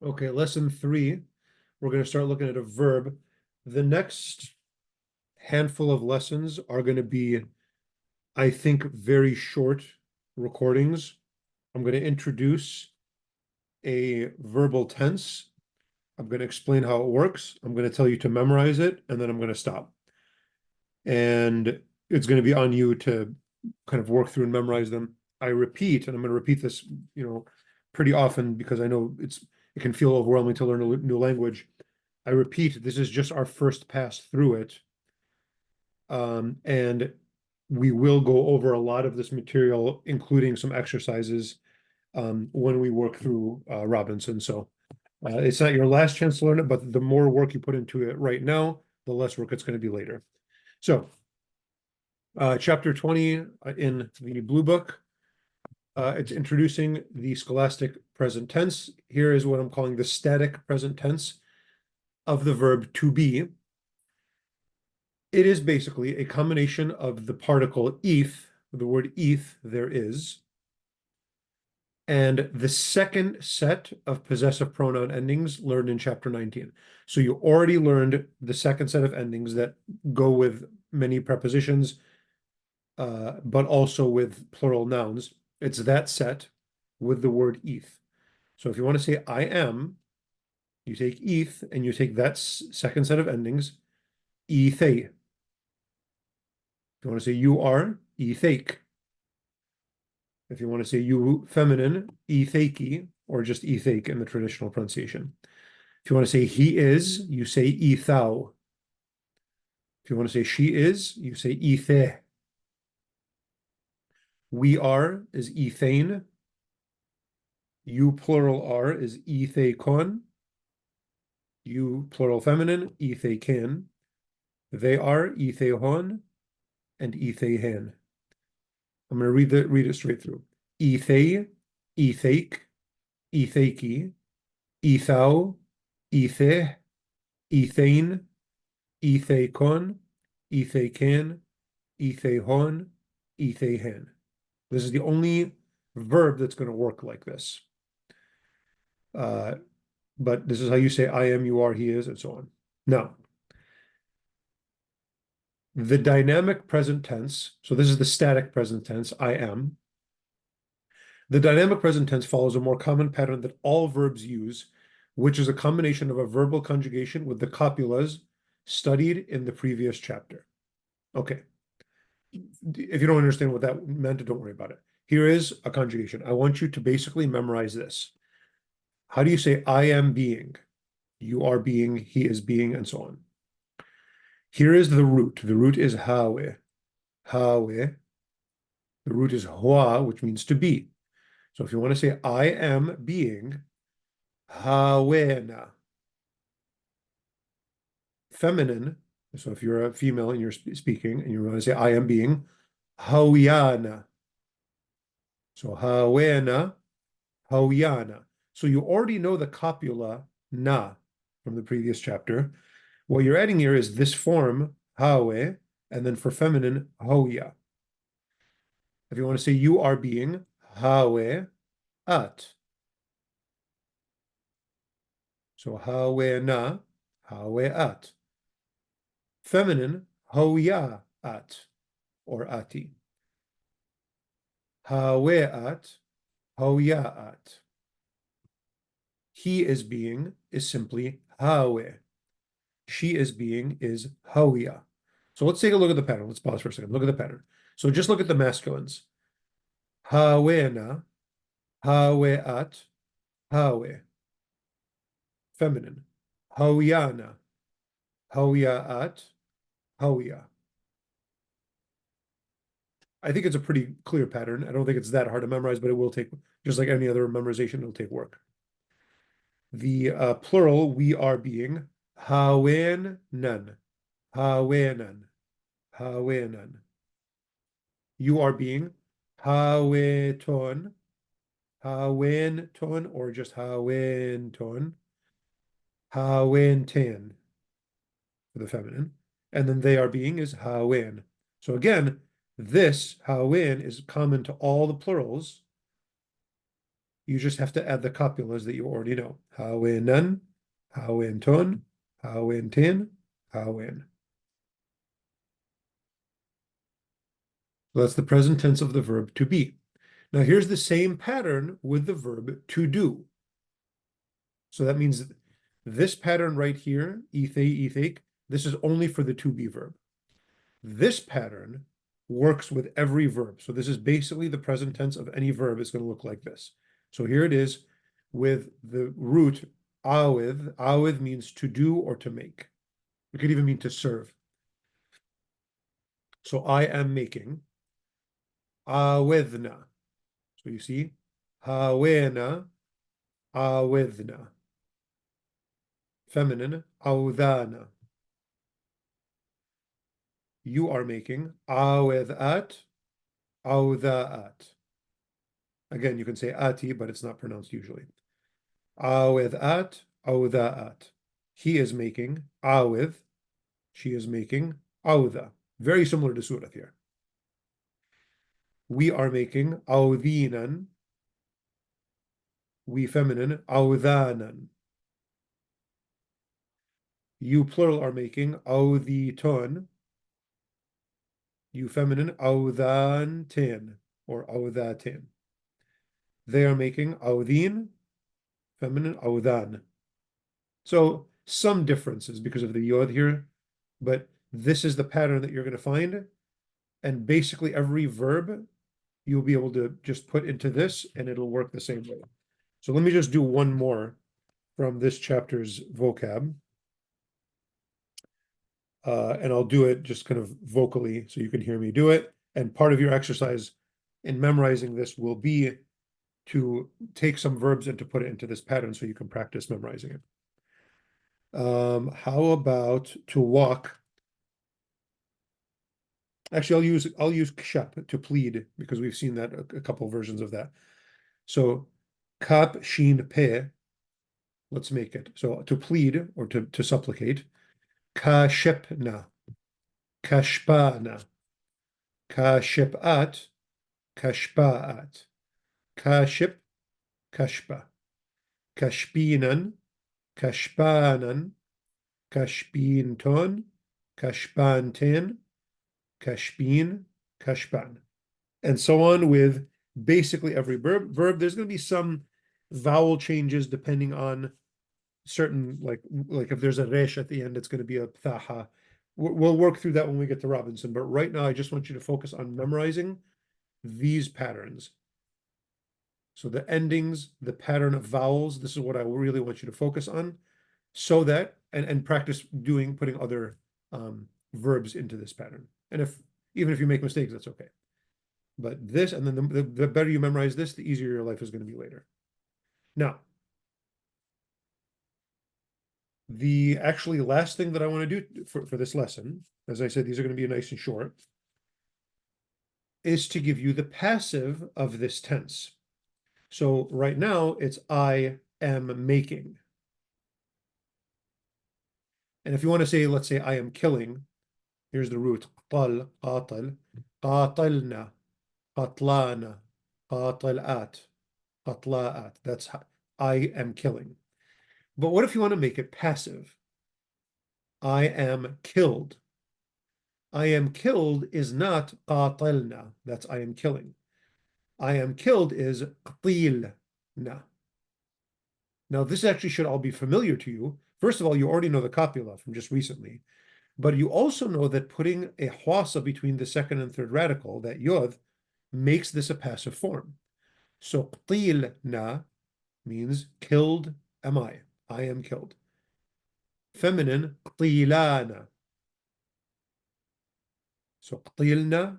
Okay, lesson 3, we're going to start looking at a verb. The next handful of lessons are going to be, I think, very short recordings. I'm going to introduce a verbal tense. I'm going to explain how it works. I'm going to tell you to memorize it, and then I'm going to stop. And it's going to be on you to kind of work through and memorize them. I repeat, and I'm going to repeat this, pretty often because I know it can feel overwhelming to learn a new language. I repeat, this is just our first pass through it. And we will go over a lot of this material, including some exercises, when we work through Robinson. So it's not your last chance to learn it, but the more work you put into it right now, the less work it's going to be later. So chapter 20 in the Blue Book, it's introducing the scholastic present tense. Here is what I'm calling the static present tense of the verb to be. It is basically a combination of the particle eth, the word eth, there is, and the second set of possessive pronoun endings learned in chapter 19. So you already learned the second set of endings that go with many prepositions, but also with plural nouns. It's that set with the word eth. So if you want to say I am, you take eth and you take that second set of endings, ethe. If you want to say you are, ethake. If you want to say you feminine, ethaki, or just ethake in the traditional pronunciation. If you want to say he is, you say ethau. If you want to say she is, you say ethe. We are is ethane. You plural are is ethekon. You plural feminine, ethekin. They are ethehon and ethehen. I'm going to read it straight through. Ethe, ethake, ethaki, ethau, ethe, ethane, ethekon, ethekan, ethehon, ethehen. This is the only verb that's going to work like this. But this is how you say I am, you are, he is, and so on. Now, the dynamic present tense, so this is the static present tense, I am. The dynamic present tense follows a more common pattern that all verbs use, which is a combination of a verbal conjugation with the copulas studied in the previous chapter. Okay. If you don't understand what that meant, don't worry about it. Here is a conjugation. I want you to basically memorize this. How do you say I am being? You are being, he is being, and so on. Here is the root. The root is hawe. Hawe. The root is hua, which means to be. So if you want to say I am being, hawena. Feminine. So if you're a female and you're speaking and you want to say I am being, hawiana. So hawena, hawiana. So you already know the copula na from the previous chapter. What you're adding here is this form, hawe, and then for feminine, hoya. If you want to say you are being, hawe at. So hawe na, hawe at. Feminine, hoya at, or ati. Hawe at, hoya at. He is being is simply hawe. She is being is hawiya. So let's take a look at the pattern. Let's pause for a second. Look at the pattern. So just look at the masculines. Hawena, haweat, hawe. Feminine. Hawiyana, hawiyaat, hawiya. I think it's a pretty clear pattern. I don't think it's that hard to memorize, but it will take, just like any other memorization, it'll take work. The plural, we are being, hawenan, hawenan, hawenan. You are being, haweton, hawenton, or just hawenton, hawenten for the feminine. And then they are being is hawen. So again, this hawen is common to all the plurals. You just have to add the copulas that you already know. Hawinan, hawintun, hawintin, hawin. So that's the present tense of the verb to be. Now here's the same pattern with the verb to do. So that means this pattern right here, ethake, this is only for the to be verb. This pattern works with every verb. So this is basically the present tense of any verb is going to look like this. So here it is with the root awith. Awith means to do or to make. It could even mean to serve. So I am making. Awithna. So you see, hawena, awithna. Feminine, awdana. You are making awithat, awda'at. Again, you can say ati, but it's not pronounced usually. Awithat, awda'at. He is making awith, she is making awda. Very similar to surah here. We are making awdinan, we feminine, awdanan. You plural are making awditun, you feminine, awdantin or awdatin. They are making awdin, feminine, awdan. So some differences because of the yod here, but this is the pattern that you're going to find. And basically every verb you'll be able to just put into this and it'll work the same way. So let me just do one more from this chapter's vocab. And I'll do it just kind of vocally so you can hear me do it. And part of your exercise in memorizing this will be to take some verbs and to put it into this pattern so you can practice memorizing it. How about to walk? Actually, I'll use kshap to plead because we've seen that a couple versions of that. So kap shin pe. Let's make it. So to plead or to supplicate. Kashepna, kashpana, kashepat, kashpaat, kaship, kashpa, kashpinan, kashpanan, kashpinton, kashpantin, kashpin, kashpan, and so on with basically every verb. There's going to be some vowel changes depending on certain, like if there's a resh at the end, it's going to be a thaha. We'll work through that when we get to Robinson. But right now, I just want you to focus on memorizing these patterns. So the endings, the pattern of vowels, this is what I really want you to focus on so that, and practice putting other verbs into this pattern. And even if you make mistakes, that's okay. But this, and then the better you memorize this, the easier your life is going to be later. Now, the actually last thing that I want to do for this lesson, as I said, these are going to be nice and short, is to give you the passive of this tense. So right now it's I am making. And if you want to say, let's say I am killing, here's the root. Qal, qatal, qatalna, qatlana, qatalat, qatlaat. That's how I am killing. But what if you want to make it passive? I am killed. I am killed is not qatalna. That's I am killing. I am killed is qatilna. Now, this actually should all be familiar to you. First of all, you already know the copula from just recently, but you also know that putting a hwasa between the second and third radical, that yod, makes this a passive form. So qatilna means killed am I. I am killed. Feminine, qatilana. So qatilna,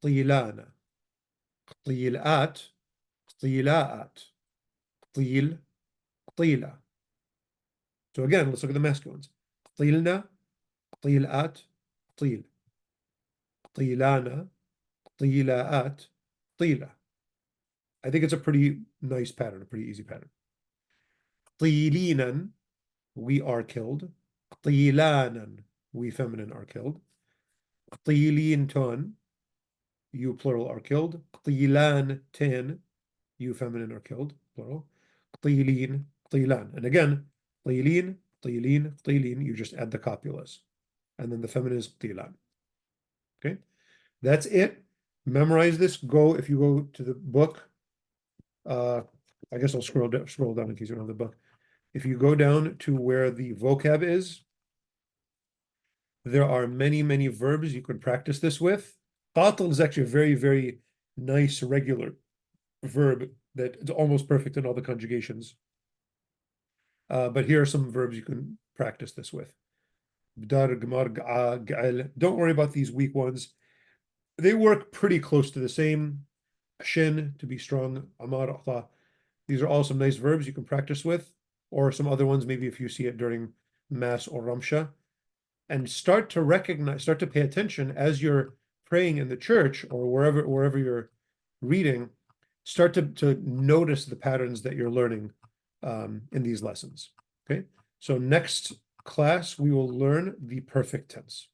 qatilana. Qatilat, qatilaat. Qatil, qatila. So again, let's look at the masculines. Qatilna, qatilat, qatil. Qatilana, qatilaat, qatila. I think it's a pretty nice pattern, a pretty easy pattern. Qatilinan, we are killed. Qatilanan, we feminine are killed. Qatilinton, you plural are killed. Qatilantin, you feminine are killed. plural. Qilin, qilan. And again, qilin, qilin, qilin, you just add the copulas. And then the feminine is qilan. Okay, that's it. Memorize this. Go, if you go to the book, I guess I'll scroll down in case you don't have the book. If you go down to where the vocab is, there are many, many verbs you can practice this with. Qatil is actually a very, very nice regular verb that is almost perfect in all the conjugations. But here are some verbs you can practice this with. Don't worry about these weak ones. They work pretty close to the same. Shin, to be strong. Amar, these are all some nice verbs you can practice with, or some other ones, maybe if you see it during Mass or Ramsha. And start to pay attention as you're praying in the church or wherever you're reading. Start to notice the patterns that you're learning in these lessons. Okay, so next class we will learn the perfect tense.